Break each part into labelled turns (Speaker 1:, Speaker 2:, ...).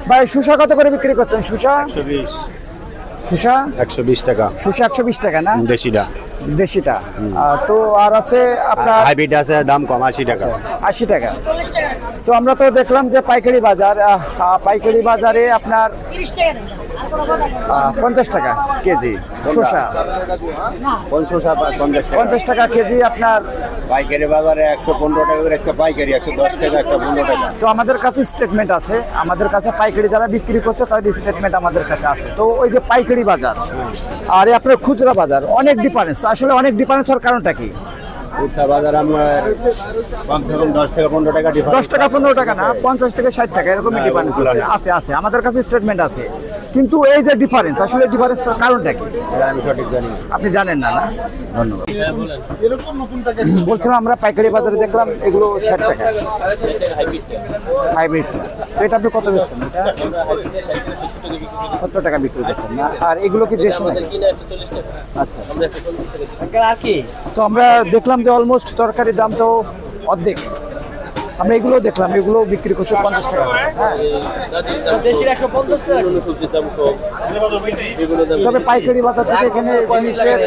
Speaker 1: ভাই শসা কত করে বিক্রি করছেন? শসা
Speaker 2: 120
Speaker 1: শসা
Speaker 2: 120 টাকা
Speaker 1: শসা 120 টাকা না,
Speaker 2: দেশিটা।
Speaker 1: দেশিটা। তো আর আছে আপনার
Speaker 2: হাইব্রিড আছে, দাম কম 80 টাকা।
Speaker 1: 80 টাকা। তো আমরা তো দেখলাম যে পাইকারি বাজার, পাইকারি বাজারে আপনার 50 টাকা কেজি শসা, 50 টাকা কেজি আপনার।
Speaker 2: পাইকারি বাজারে 115 টাকা করে, আজকে পাইকারি 110 টাকা, একটা 15 টাকা।
Speaker 1: তো আমাদের কাছে স্টেটমেন্ট আছে, আমাদের কাছে পাইকারি যারা বিক্রি করছে তাদের স্টেটমেন্ট আমাদের কাছে আছে। তো ওই যে পাইকারি বাজার আর আপনার খুচরা বাজার অনেক ডিফারেন্স, আসলে অনেক ডিফারেন্স হওয়ার কারণটা কি?
Speaker 2: খুচরা বাজার আমরা কমসে কম 10 থেকে 15 টাকা ডিফারেন্স।
Speaker 1: 10 টাকা 15 টাকা না, 50 থেকে 60 টাকা এরকমই ডিফারেন্স আছে। আছে আমাদের কাছে স্টেটমেন্ট আছে, কিন্তু এই যে ডিফারেন্স, আসলে ডিফারেন্সটার কারণটা কি
Speaker 2: আমি সঠিক জানি না।
Speaker 1: আপনি জানেন না? না, ধন্যবাদ। বলছিলাম আমরা পাইকারি বাজারে দেখলাম এগুলো 60 টাকা হাইব্রিড। তো এটা আপনি কত বেচছেন? এটা 70 টাকা বিক্রি করছেন না? আর এগুলো কি দেশি নাকি? আচ্ছা। তো আমরা দেখলাম যে অলমোস্ট তরকারির দাম তো অর্ধেক। আমরা এগুলো দেখলাম, এগুলো বিক্রি করছে 50 টাকা। হ্যাঁ, তবে পাইকারি বাজার থেকে এখানে জিনিসের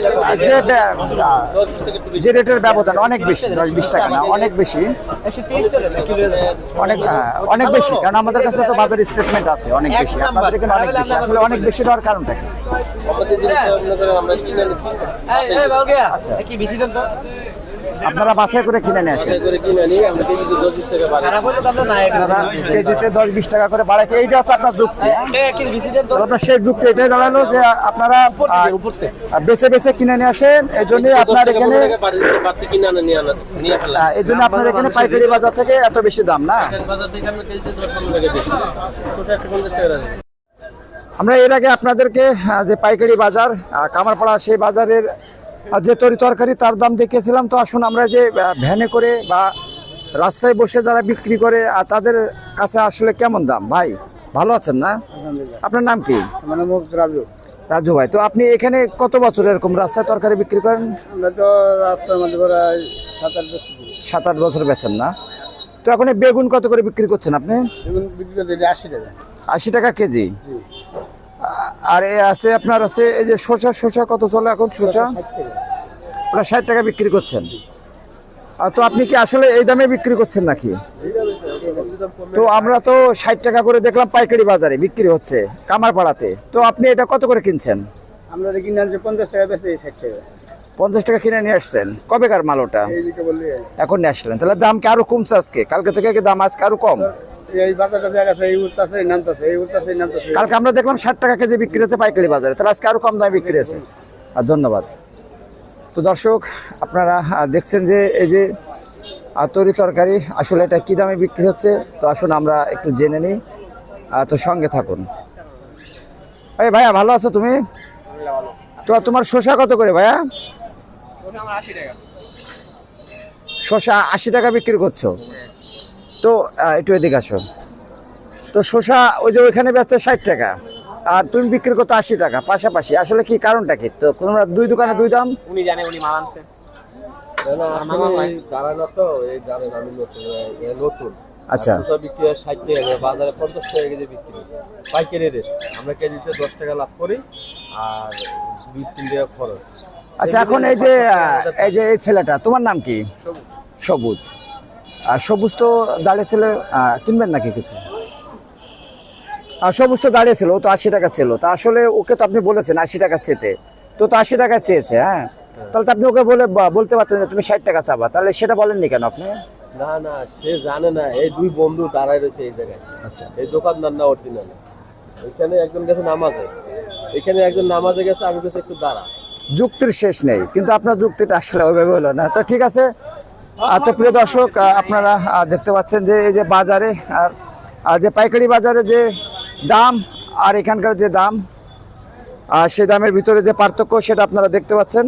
Speaker 1: যে রেটের ব্যবধান অনেক বেশি, 10-20 টাকা না, অনেক বেশি, অনেক বেশি। কারণ আমাদের কাছে তো বাজার স্টেটমেন্ট আছে অনেক বেশি, আপনাদের এখানে অনেক বেশি। আসলে অনেক বেশি দেওয়ার কারণটা কি? আচ্ছা, আপনারা বাছাই করে কিনে নিয়ে আসেন, কেজিতে 10-20 টাকা করে বাড়ায়। এইটা হচ্ছে আপনার যুক্তি, আপনার সেই যুক্তি এটাই দাঁড়ালো যে আপনারা বেছে বেছে কিনে নিয়ে আসেন। এই জন্য আপনার এখানে পাইকারি বাজার থেকে এত বেশি দাম না। আমরা এর আগে আপনাদেরকে যে পাইকারি বাজার কামারপাড়া, সেই বাজারের যে তরকারি তার দাম দেখিয়েছিলাম। তো আসুন আমরা যে ভ্যানে করে বা রাস্তায় বসে যারা বিক্রি করে তাদের কাছে আসলে কেমন দাম। ভাই ভালো আছেন না? আপনার নাম কি?
Speaker 3: রাজু।
Speaker 1: রাজু ভাই, তো আপনি এখানে কত বছর এরকম রাস্তায় তরকারি বিক্রি করেন?
Speaker 3: আমরা তো রাস্তার মধ্যে
Speaker 1: 7-8 বছর বেচেন না? তো এখন বেগুন কত করে বিক্রি করছেন আপনি?
Speaker 3: বিক্রি করতে 80 টাকা।
Speaker 1: 80 টাকা কেজি। আর আছে আপনার আছে এই যে শসা কত চলে এখন? শসা ওটা 60 টাকা বিক্রি করছেন। তো আপনি কি আসলে এই দামে বিক্রি করছেন নাকি? তো আমরা তো 60 টাকা করে দেখলাম পাইকারি বাজারে বিক্রি হচ্ছে কামারপাড়াতে। তো আপনি এটা কত করে কিনছেন?
Speaker 3: আমরা কিনে আনছি 50 টাকা, বেচে 60 টাকা।
Speaker 1: 50 টাকা কিনে নিয়ে আসছেন। কবেকার মাল ওটা? এখন নিয়ে আসলেন, তাহলে দাম কি আরো কমছে আজকে? কালকে থেকে কি দাম আজকে আরো কম?
Speaker 3: এই বাজারটা দেখা যায় এই উঠতাছে নামতাছে, এই উঠতাছে নামতাছে।
Speaker 1: কালকে আমরা দেখলাম 60 টাকা কেজি বিক্রি হচ্ছে পাইকারি বাজারে, তাহলে আজকে আরো কম দামে বিক্রি হচ্ছে। আর ধন্যবাদ। তো দর্শক, আপনারা দেখছেন যে এই যে তরকারি আসলে এটা কি দামে বিক্রি হচ্ছে। তো আসুন আমরা একটু জেনে নিই, তো সঙ্গে থাকুন। এই ভাইয়া ভালো আছো তুমি? তো তোমার শসা কত করে ভাইয়া? শসা 80 টাকা বিক্রি করছো? তো একটু এদিকে আসো। তো শসা ওই যে ওইখানে বেচছে 60 টাকা আর তুমি বিক্রি করতে 80 টাকা পাশাপাশি, আসলে কি কারণটা কি? তো তোমরা দুই দোকানে দুই দাম?
Speaker 4: উনি জানে, উনি মাল আনছে।
Speaker 1: আচ্ছা,
Speaker 4: বিক্রি হয় 60 টাকা, বাজারে 50 টাকা কেজি বিক্রি, পাইকারি রেট। আমরা কেজিতে 10 টাকা লাভ করি আর 2-3 টাকা খরচ।
Speaker 1: আচ্ছা, এখন এই যে এই ছেলেটা, তোমার নাম কি? সবুজ। আর সবুজ তো দাঁড়িয়ে ছিল, কিনবেন নাকি কিছু? আর সবুজ তো দাঁড়িয়ে ছিল, ও তো 80 টাকা ছিল। তা আসলে ওকে তো আপনি বলেছেন 80 টাকা চেতে, তো 80 টাকা চেয়েছে। হ্যাঁ, তাহলে তো আপনি ওকে বলতে পারতেন যে তুমি 60 টাকা চাবা, তাহলে সেটা বলেননি কেন আপনি?
Speaker 4: না না, সে জানে না। এই দুই বন্ধু দাঁড়ায় রয়েছে এই জায়গায়।
Speaker 1: আচ্ছা,
Speaker 4: এই দোকানদার না অরিজিনাল। ওইখানে একজন গেছে নামাজে, এখানে একজন নামাজে গেছে, আমি গেছে একটু দাঁড়া।
Speaker 1: যুক্তির শেষ নেই, কিন্তু আপনার যুক্তিটা আসলে ওইভাবে হলো না। তো ঠিক আছে। তো প্রিয় দর্শক, আপনারা দেখতে পাচ্ছেন যে এই যে বাজারে আর যে পাইকারি বাজারে যে দাম আর এখানকার যে দাম, সেই দামের ভিতরে যে পার্থক্য সেটা আপনারা দেখতে পাচ্ছেন।